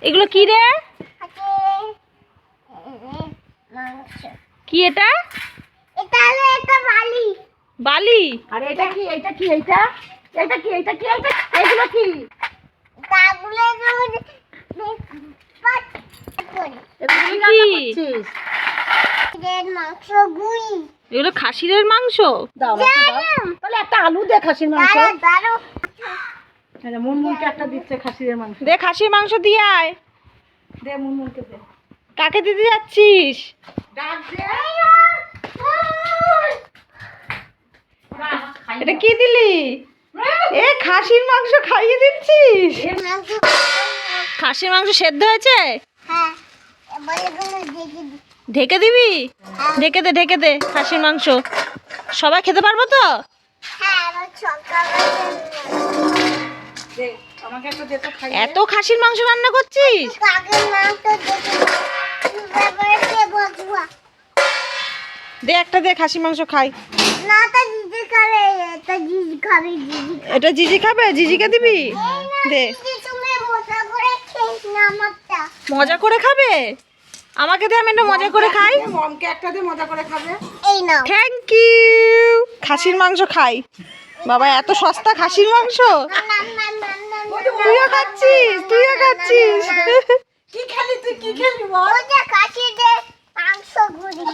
এগুলো কি রে? কি এটা? এটা হলো একটা বালি। বালি? আর এটা কি? এটা কি? এটা এটা কি? এটা কি? এটা এগুলো কি? তাগুলো এগুলো কি রান্না করছিস? এর মাংস গুই। এগুলো খাসির মাংস? দাও আমাকে দাও। তাহলে একটা আলু দে খাসির মাংস। দাঁড়াও আচ্ছা মুনমুনকে একটা দিচ্ছে খাসির মাংস। দে খাসির মাংস দিয়ে আয়। দে মুনমুনকে দে। কাকে দিতে যাচ্ছিস? ডাক দে। এটা কি দিলি? এ খাসির মাংস খাইয়ে দিচ্ছিস? খাসির মাংস সেদ্ধ হয়েছে? হ্যাঁ এবার এগুলো দেখে দিই। ঢেকে দিবি? ঢেকে দে, ঢেকে দে খাসির মাংস। সবাই খেতে পারবো তো? হ্যাঁ এবার সকালে দে আমাকে একটা দে তো খাই। এত খাসির মাংস রান্না করছিস? কাকের মাংস দেখে এবারে কে বসবা? দে একটা দে খাসির মাংস খাই। না তা দিদি খাবে, এটা দিদি খাবে, দিদি এটা জিজি খাবে? জিজিকে দিবি? দে। দিদি তুমি মজা করে খেয়ে না আমারটা। মজা করে খাবে? আমাকে দে, আমি একটু মজা করে খাই। মমকে একটা দে মজা করে খাবে। এই নাও। Thank you. খাসির মাংস খাই। বাবা এত সস্তা খাসির মাংস। তুইও খাচ্ছিস? তুইও খাচ্ছিস? কি খেলি তুই? কি খেলি বল? ওই যে কাশিদের মাংস গুলি।